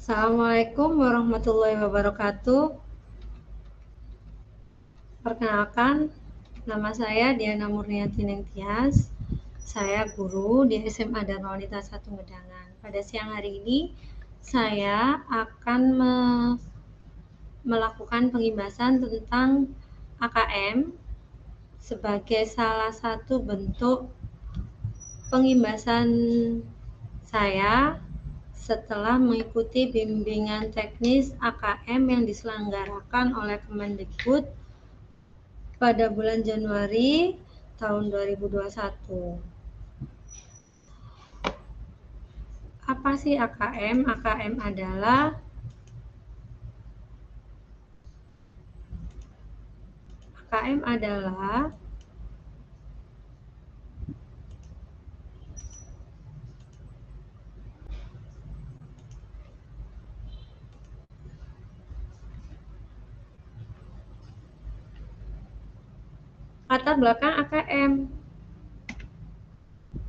Assalamualaikum warahmatullahi wabarakatuh. Perkenalkan, nama saya Diana Murniati Nengtyas. Saya guru di SMA Dharma Wanita 1 Medangan. Pada siang hari ini, saya akan melakukan pengibasan tentang AKM sebagai salah satu bentuk pengibasan saya setelah mengikuti bimbingan teknis AKM yang diselenggarakan oleh Kemendikbud pada bulan Januari tahun 2021. Apa sih AKM? AKM adalah latar belakang AKM.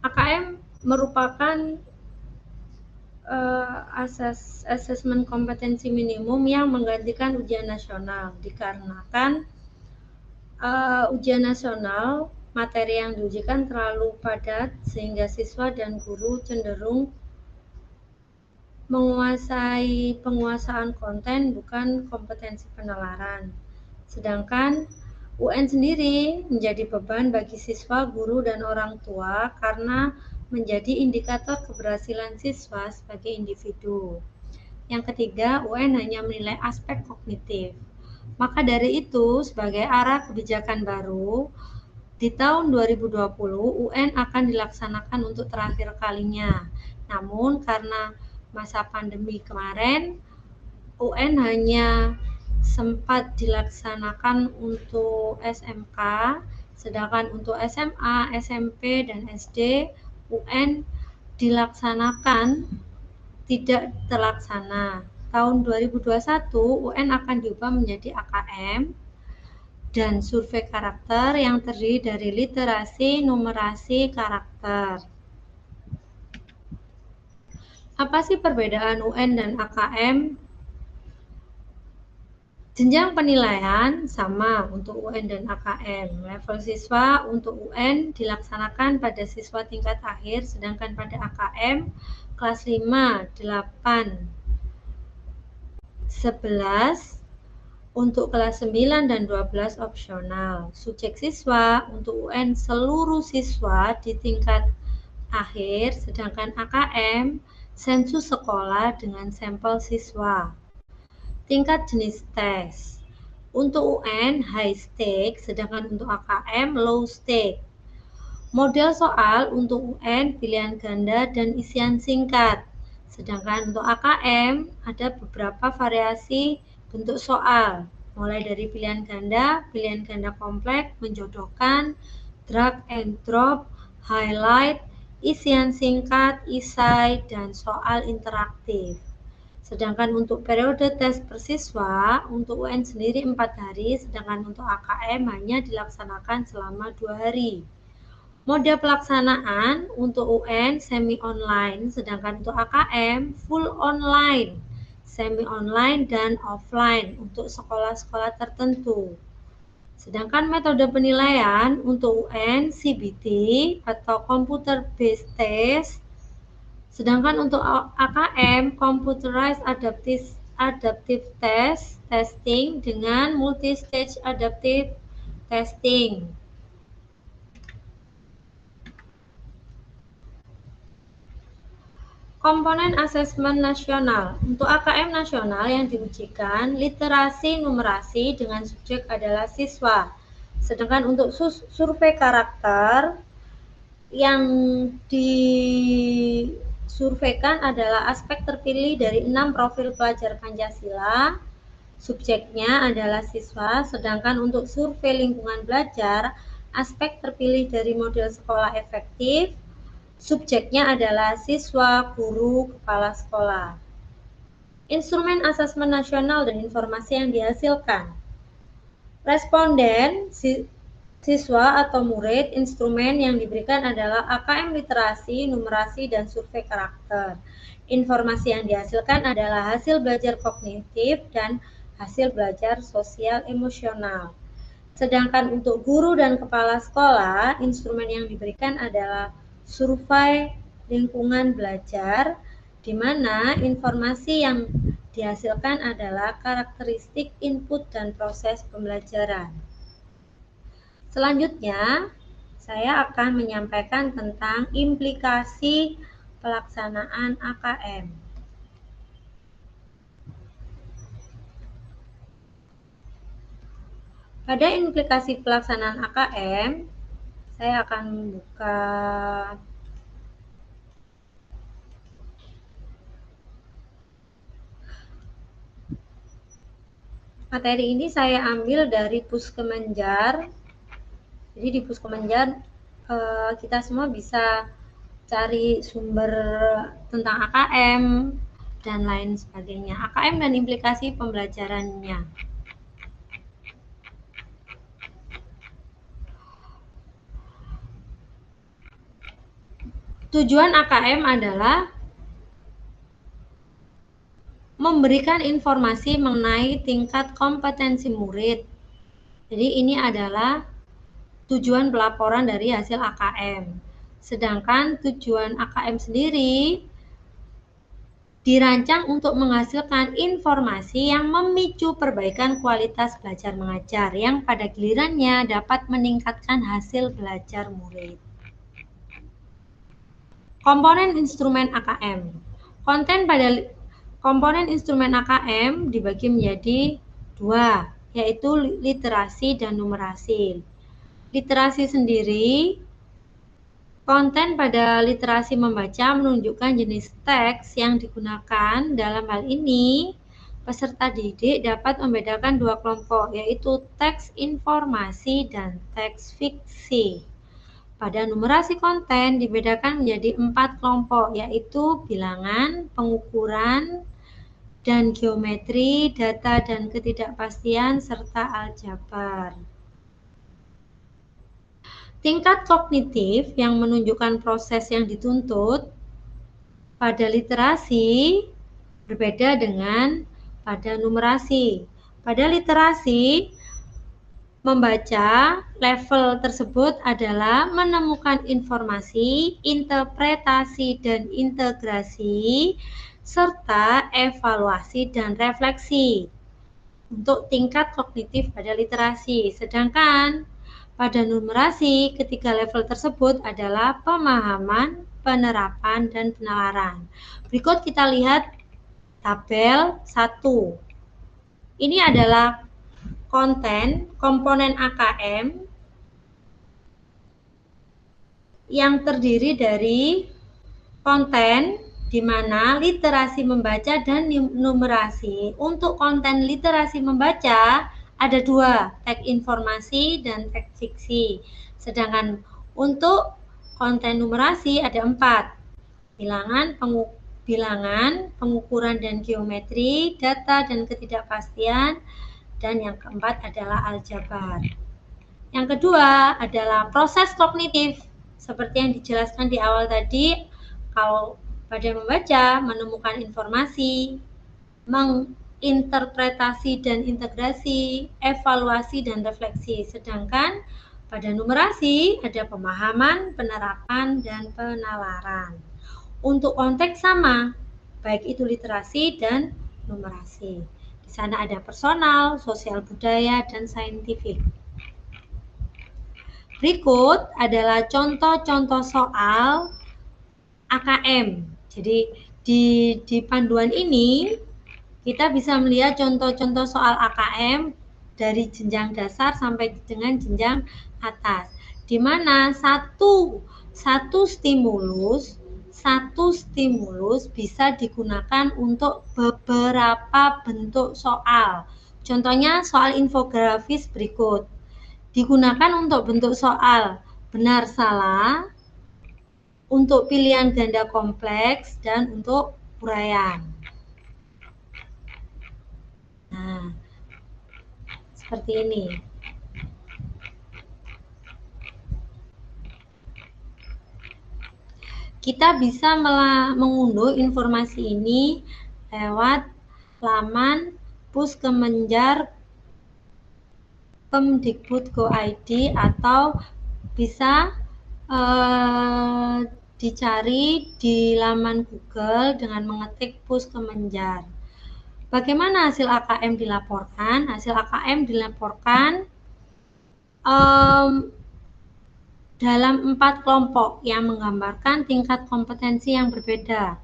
AKM merupakan asesmen kompetensi minimum yang menggantikan ujian nasional, dikarenakan ujian nasional materi yang diujikan terlalu padat sehingga siswa dan guru cenderung menguasai penguasaan konten bukan kompetensi penalaran. Sedangkan UN sendiri menjadi beban bagi siswa, guru, dan orang tua karena menjadi indikator keberhasilan siswa sebagai individu. Yang ketiga, UN hanya menilai aspek kognitif. Maka dari itu, sebagai arah kebijakan baru, di tahun 2020 UN akan dilaksanakan untuk terakhir kalinya. Namun karena masa pandemi kemarin, UN hanya sempat dilaksanakan untuk SMK, sedangkan untuk SMA, SMP, dan SD UN dilaksanakan tidak terlaksana. Tahun 2021 UN akan diubah menjadi AKM dan survei karakter yang terdiri dari literasi, numerasi, karakter. Apa sih perbedaan UN dan AKM? Jenjang penilaian sama untuk UN dan AKM. Level siswa untuk UN dilaksanakan pada siswa tingkat akhir, sedangkan pada AKM kelas 5, 8, 11, untuk kelas 9 dan 12 opsional. Subjek siswa untuk UN seluruh siswa di tingkat akhir, sedangkan AKM sensus sekolah dengan sampel siswa. Tingkat jenis tes. Untuk UN high stake, sedangkan untuk AKM low stake. Model soal untuk UN pilihan ganda dan isian singkat. Sedangkan untuk AKM ada beberapa variasi bentuk soal, mulai dari pilihan ganda kompleks, menjodohkan, drag and drop, highlight, isian singkat, esai, dan soal interaktif. Sedangkan untuk periode tes per siswa, untuk UN sendiri 4 hari, sedangkan untuk AKM hanya dilaksanakan selama 2 hari. Model pelaksanaan untuk UN semi online, sedangkan untuk AKM full online, semi online dan offline untuk sekolah-sekolah tertentu. Sedangkan metode penilaian untuk UN CBT atau computer based test, sedangkan untuk AKM computerized adaptive testing dengan multi-stage adaptive testing. Komponen asesmen nasional. Untuk AKM nasional yang diujikan, literasi numerasi dengan subjek adalah siswa. Sedangkan untuk survei karakter yang disurveikan adalah aspek terpilih dari 6 profil pelajar Pancasila. Subjeknya adalah siswa, sedangkan untuk survei lingkungan belajar, aspek terpilih dari model sekolah efektif. Subjeknya adalah siswa, guru, kepala sekolah. Instrumen asesmen nasional dan informasi yang dihasilkan. Responden siswa atau murid, instrumen yang diberikan adalah AKM literasi, numerasi, dan survei karakter. Informasi yang dihasilkan adalah hasil belajar kognitif dan hasil belajar sosial emosional. Sedangkan untuk guru dan kepala sekolah, instrumen yang diberikan adalah survei lingkungan belajar, di mana informasi yang dihasilkan adalah karakteristik input dan proses pembelajaran. Selanjutnya, saya akan menyampaikan tentang implikasi pelaksanaan AKM. Pada implikasi pelaksanaan AKM, saya akan membuka materi ini. Saya ambil dari Puskemenjar. Jadi di Puskemenjar kita semua bisa cari sumber tentang AKM dan lain sebagainya. AKM dan implikasi pembelajarannya. Tujuan AKM adalah memberikan informasi mengenai tingkat kompetensi murid. Jadi ini adalah tujuan pelaporan dari hasil AKM. Sedangkan tujuan AKM sendiri dirancang untuk menghasilkan informasi yang memicu perbaikan kualitas belajar mengajar yang pada gilirannya dapat meningkatkan hasil belajar murid. Komponen instrumen AKM. Konten pada komponen instrumen AKM dibagi menjadi dua, yaitu literasi dan numerasi. Literasi sendiri, konten pada literasi membaca menunjukkan jenis teks yang digunakan. Dalam hal ini, peserta didik dapat membedakan dua kelompok, yaitu teks informasi dan teks fiksi. Pada numerasi konten dibedakan menjadi 4 kelompok, yaitu bilangan, pengukuran, dan geometri, data dan ketidakpastian, serta aljabar. Tingkat kognitif yang menunjukkan proses yang dituntut pada literasi berbeda dengan pada numerasi. Pada literasi membaca, level tersebut adalah menemukan informasi, interpretasi dan integrasi, serta evaluasi dan refleksi untuk tingkat kognitif pada literasi. Sedangkan pada numerasi, ketiga level tersebut adalah pemahaman, penerapan, dan penalaran. Berikut kita lihat tabel 1. Ini adalah komponen AKM yang terdiri dari konten di mana literasi membaca dan numerasi. Untuk konten literasi membaca ada dua, teks informasi dan teks fiksi. Sedangkan untuk konten numerasi ada 4, bilangan, pengukuran dan geometri, data dan ketidakpastian, dan yang keempat adalah aljabar. Yang kedua adalah proses kognitif. Seperti yang dijelaskan di awal tadi, kalau pada membaca, menemukan informasi, menginterpretasi dan integrasi, evaluasi dan refleksi. Sedangkan pada numerasi ada pemahaman, penerapan, dan penalaran. Untuk konteks sama, baik itu literasi dan numerasi. Di sana ada personal, sosial budaya, dan saintifik. Berikut adalah contoh-contoh soal AKM. Jadi di panduan ini kita bisa melihat contoh-contoh soal AKM dari jenjang dasar sampai dengan jenjang atas, di mana satu stimulus bisa digunakan untuk beberapa bentuk soal. Contohnya soal infografis berikut. Digunakan untuk bentuk soal benar salah, untuk pilihan ganda kompleks, dan untuk uraian. Nah, seperti ini. Kita bisa mengunduh informasi ini lewat laman Puskemenjar Kemdikbud.go.id atau bisa dicari di laman Google dengan mengetik Puskemenjar. Bagaimana hasil AKM dilaporkan? Hasil AKM dilaporkan dalam 4 kelompok yang menggambarkan tingkat kompetensi yang berbeda.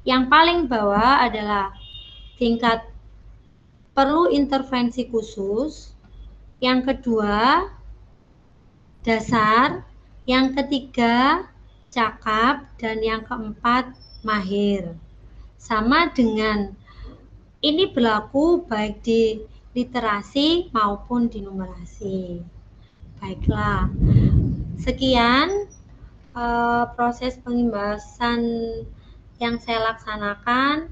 Yang paling bawah adalah tingkat perlu intervensi khusus, yang kedua dasar, yang ketiga cakap, dan yang keempat mahir. Sama dengan ini berlaku baik di literasi maupun di numerasi. Baiklah, sekian proses pengimbasan yang saya laksanakan.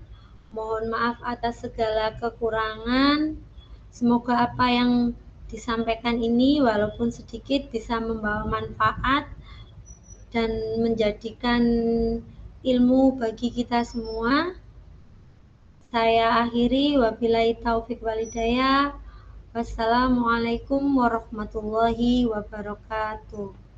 Mohon maaf atas segala kekurangan. Semoga apa yang disampaikan ini walaupun sedikit bisa membawa manfaat dan menjadikan ilmu bagi kita semua. Saya akhiri, wabillahi taufik walhidayah. Wassalamualaikum warahmatullahi wabarakatuh.